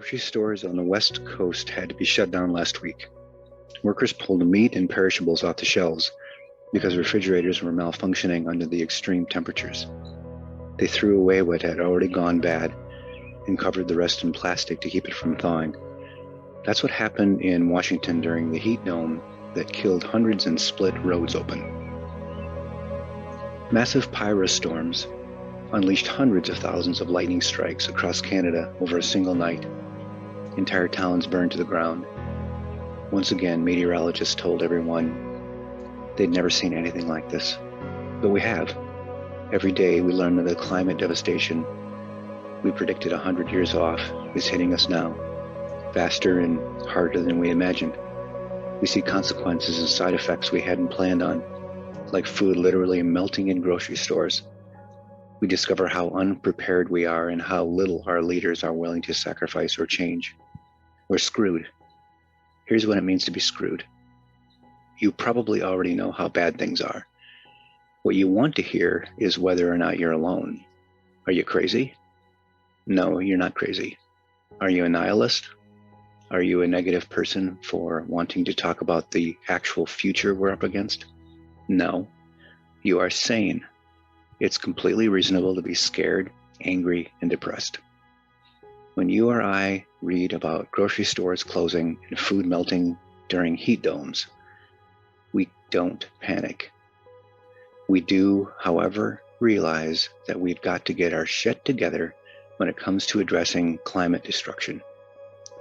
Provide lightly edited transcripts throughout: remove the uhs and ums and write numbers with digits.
Grocery stores on the West Coast had to be shut down last week. Workers pulled meat and perishables off the shelves because refrigerators were malfunctioning under the extreme temperatures. They threw away what had already gone bad and covered the rest in plastic to keep it from thawing. That's what happened in Washington during the heat dome that killed hundreds and split roads open. Massive pyrostorms unleashed hundreds of thousands of lightning strikes across Canada over a single night. Entire towns burned to the ground. Once again, meteorologists told everyone they'd never seen anything like this. But we have. Every day we learn that the climate devastation we predicted 100 years off is hitting us now, faster and harder than we imagined. We see consequences and side effects we hadn't planned on, like food literally melting in grocery stores. We discover how unprepared we are and how little our leaders are willing to sacrifice or change. We're screwed. Here's what it means to be screwed. You probably already know how bad things are. What you want to hear is whether or not you're alone. Are you crazy? No, you're not crazy. Are you a nihilist? Are you a negative person for wanting to talk about the actual future we're up against? No, you are sane. It's completely reasonable to be scared, angry, and depressed. When you or I read about grocery stores closing and food melting during heat domes, we don't panic. We do, however, realize that we've got to get our shit together when it comes to addressing climate destruction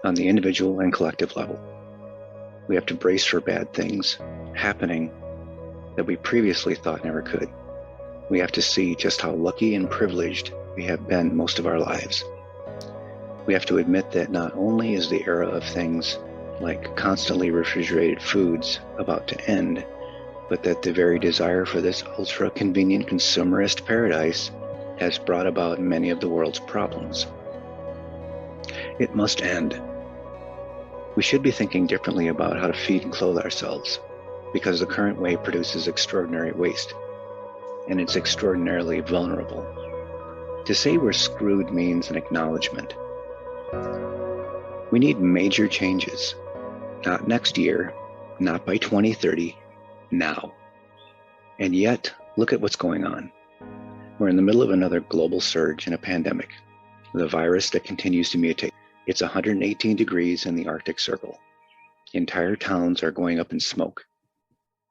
on the individual and collective level. We have to brace for bad things happening that we previously thought never could. We have to see just how lucky and privileged we have been most of our lives. We have to admit that not only is the era of things like constantly refrigerated foods about to end, but that the very desire for this ultra-convenient consumerist paradise has brought about many of the world's problems. It must end. We should be thinking differently about how to feed and clothe ourselves, because the current way produces extraordinary waste, and it's extraordinarily vulnerable. To say we're screwed means an acknowledgement. We need major changes, not next year, not by 2030, now. And yet, look at what's going on. We're in the middle of another global surge in a pandemic, with a virus that continues to mutate. It's 118 degrees in the Arctic Circle. Entire towns are going up in smoke.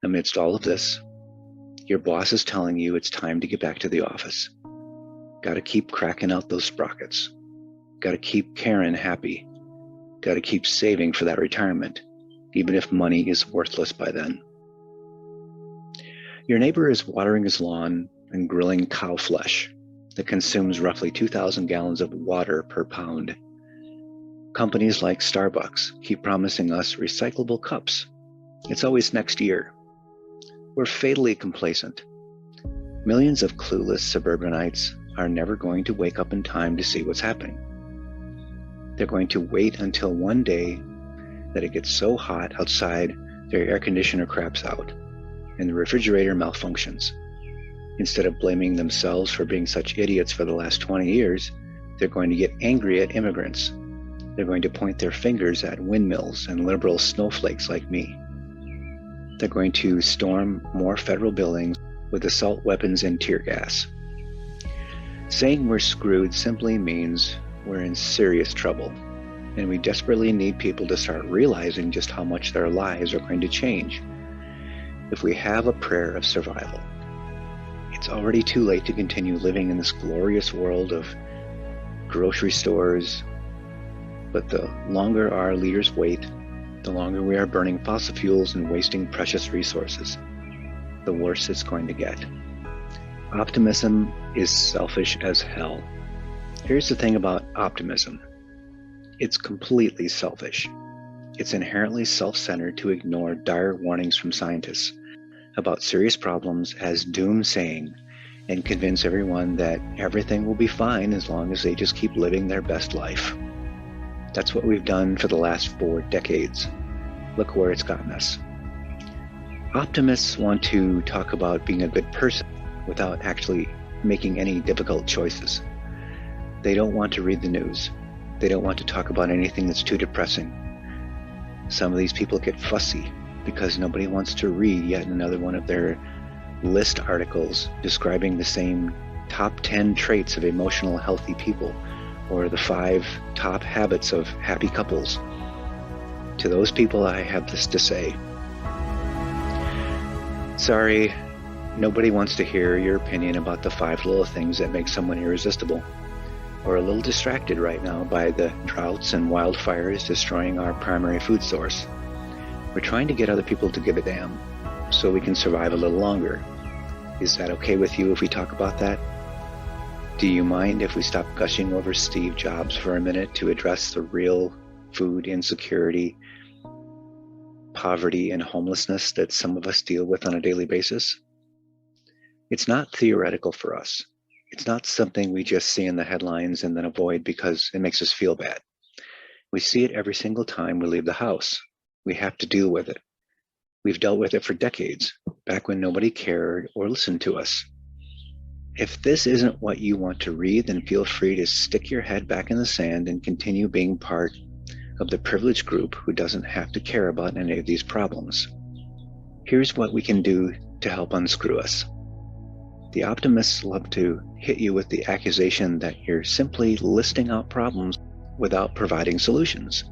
Amidst all of this, your boss is telling you it's time to get back to the office. Got to keep cracking out those sprockets. Got to keep Karen happy. Got to keep saving for that retirement, even if money is worthless by then. Your neighbor is watering his lawn and grilling cow flesh that consumes roughly 2,000 gallons of water per pound. Companies like Starbucks keep promising us recyclable cups. It's always next year. We're fatally complacent. Millions of clueless suburbanites are never going to wake up in time to see what's happening. They're going to wait until one day that it gets so hot outside their air conditioner craps out and the refrigerator malfunctions. Instead of blaming themselves for being such idiots for the last 20 years, they're going to get angry at immigrants. They're going to point their fingers at windmills and liberal snowflakes like me. They're going to storm more federal buildings with assault weapons and tear gas. Saying we're screwed simply means we're in serious trouble, and we desperately need people to start realizing just how much their lives are going to change if we have a prayer of survival. It's already too late to continue living in this glorious world of grocery stores, but the longer our leaders wait, the longer we are burning fossil fuels and wasting precious resources, the worse it's going to get. Optimism is selfish as hell. Here's the thing about optimism. It's completely selfish. It's inherently self-centered to ignore dire warnings from scientists about serious problems as doomsaying and convince everyone that everything will be fine as long as they just keep living their best life. That's what we've done for the last 4 decades. Look where it's gotten us. Optimists want to talk about being a good person without actually making any difficult choices. They don't want to read the news. They don't want to talk about anything that's too depressing. Some of these people get fussy because nobody wants to read yet another one of their list articles describing the same top 10 traits of emotional healthy people or the 5 top habits of happy couples. To those people, I have this to say. Sorry, nobody wants to hear your opinion about the 5 little things that make someone irresistible, or a little distracted right now by the droughts and wildfires destroying our primary food source. We're trying to get other people to give a damn so we can survive a little longer. Is that okay with you if we talk about that? Do you mind if we stop gushing over Steve Jobs for a minute to address the real food insecurity, poverty, and homelessness that some of us deal with on a daily basis? It's not theoretical for us. It's not something we just see in the headlines and then avoid because it makes us feel bad. We see it every single time we leave the house. We have to deal with it. We've dealt with it for decades, back when nobody cared or listened to us. If this isn't what you want to read, then feel free to stick your head back in the sand and continue being part of the privileged group who doesn't have to care about any of these problems. Here's what we can do to help unscrew us. The optimists love to hit you with the accusation that you're simply listing out problems without providing solutions.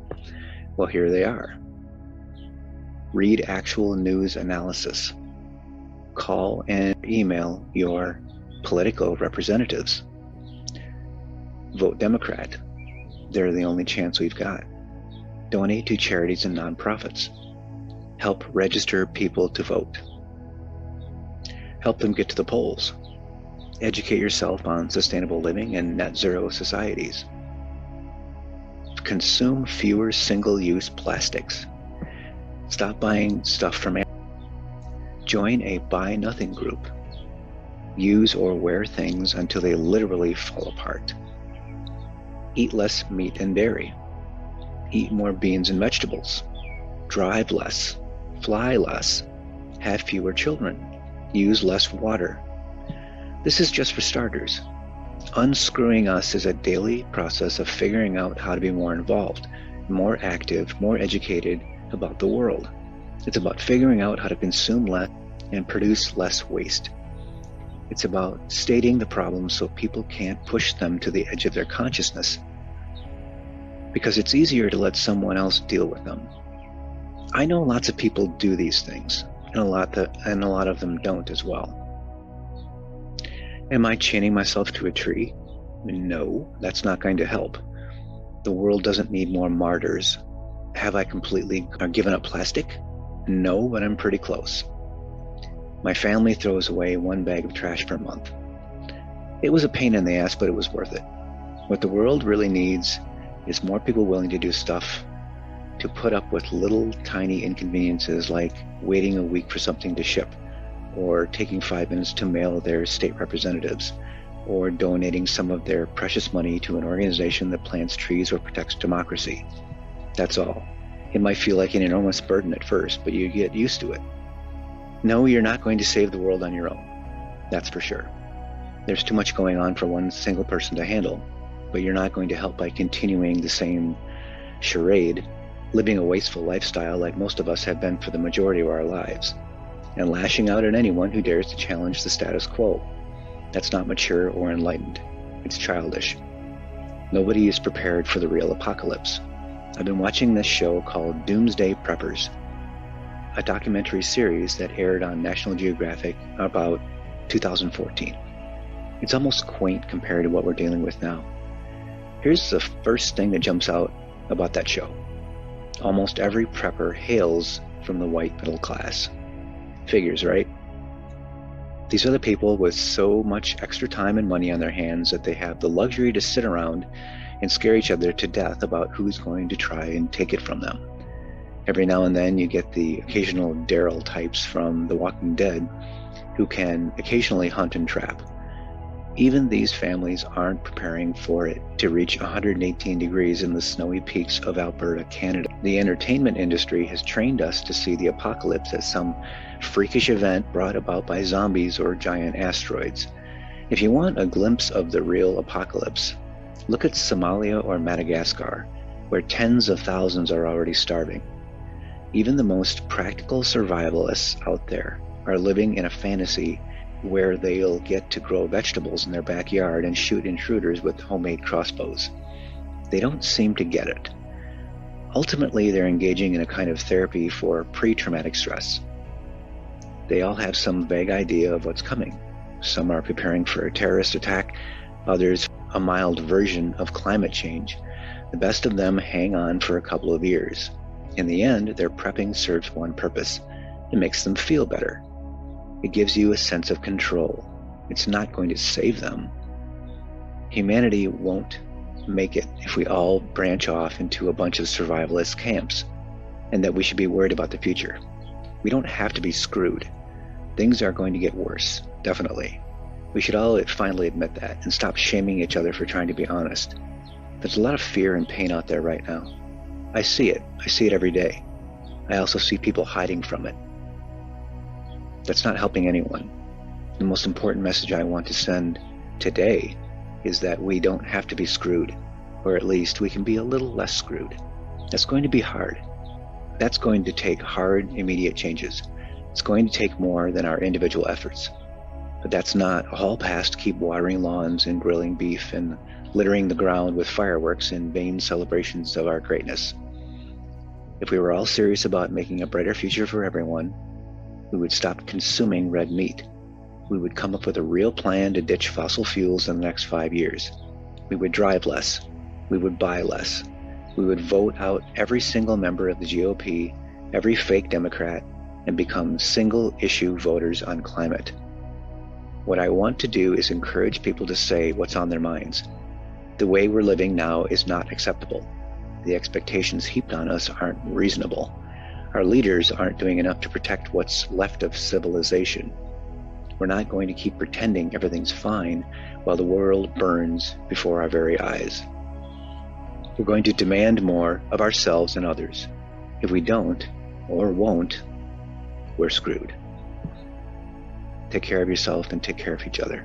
Well, here they are. Read actual news analysis. Call and email your political representatives. Vote Democrat. They're the only chance we've got. Donate to charities and nonprofits. Help register people to vote. Help them get to the polls. Educate yourself on sustainable living and net zero societies. Consume fewer single-use plastics. Stop buying stuff from Amazon. Join a buy nothing group. Use or wear things until they literally fall apart. Eat less meat and dairy. Eat more beans and vegetables. Drive less. Fly less. Have fewer children. Use less water. This is just for starters. Unscrewing us is a daily process of figuring out how to be more involved, more active, more educated about the world. It's about figuring out how to consume less and produce less waste. It's about stating the problems so people can't push them to the edge of their consciousness, because it's easier to let someone else deal with them. I know lots of people do these things, and a lot of them don't as well. Am I chaining myself to a tree? No, that's not going to help. The world doesn't need more martyrs. Have I completely given up plastic? No, but I'm pretty close. My family throws away 1 bag of trash per month. It was a pain in the ass, but it was worth it. What the world really needs is more people willing to do stuff to put up with little tiny inconveniences like waiting a week for something to ship, or taking 5 minutes to mail their state representatives, or donating some of their precious money to an organization that plants trees or protects democracy. That's all. It might feel like an enormous burden at first, but you get used to it. No, you're not going to save the world on your own. That's for sure. There's too much going on for one single person to handle, but you're not going to help by continuing the same charade, living a wasteful lifestyle like most of us have been for the majority of our lives, and lashing out at anyone who dares to challenge the status quo. That's not mature or enlightened. It's childish. Nobody is prepared for the real apocalypse. I've been watching this show called Doomsday Preppers, a documentary series that aired on National Geographic about 2014. It's almost quaint compared to what we're dealing with now. Here's the first thing that jumps out about that show. Almost every prepper hails from the white middle class. Figures, right? These are the people with so much extra time and money on their hands that they have the luxury to sit around and scare each other to death about who's going to try and take it from them. Every now and then you get the occasional Daryl types from The Walking Dead who can occasionally hunt and trap. Even these families aren't preparing for it to reach 118 degrees in the snowy peaks of Alberta, Canada. The entertainment industry has trained us to see the apocalypse as some freakish event brought about by zombies or giant asteroids. If you want a glimpse of the real apocalypse, look at Somalia or Madagascar, where tens of thousands are already starving. Even the most practical survivalists out there are living in a fantasy where they'll get to grow vegetables in their backyard and shoot intruders with homemade crossbows. They don't seem to get it. Ultimately, they're engaging in a kind of therapy for pre-traumatic stress. They all have some vague idea of what's coming. Some are preparing for a terrorist attack, others a mild version of climate change. The best of them hang on for a couple of years. In the end, their prepping serves one purpose. It makes them feel better. It gives you a sense of control. It's not going to save them. Humanity won't make it if we all branch off into a bunch of survivalist camps, and that we should be worried about the future. We don't have to be screwed. Things are going to get worse, definitely. We should all finally admit that and stop shaming each other for trying to be honest. There's a lot of fear and pain out there right now. I see it. I see it every day. I also see people hiding from it. That's not helping anyone. The most important message I want to send today is that we don't have to be screwed, or at least we can be a little less screwed. That's going to be hard. That's going to take hard, immediate changes. It's going to take more than our individual efforts. But that's not a hall pass to keep watering lawns and grilling beef and littering the ground with fireworks in vain celebrations of our greatness. If we were all serious about making a brighter future for everyone, we would stop consuming red meat. We would come up with a real plan to ditch fossil fuels in the next 5 years. We would drive less. We would buy less. We would vote out every single member of the GOP, every fake Democrat, and become single-issue voters on climate. What I want to do is encourage people to say what's on their minds. The way we're living now is not acceptable. The expectations heaped on us aren't reasonable. Our leaders aren't doing enough to protect what's left of civilization. We're not going to keep pretending everything's fine while the world burns before our very eyes. We're going to demand more of ourselves and others. If we don't, or won't, we're screwed. Take care of yourself and take care of each other.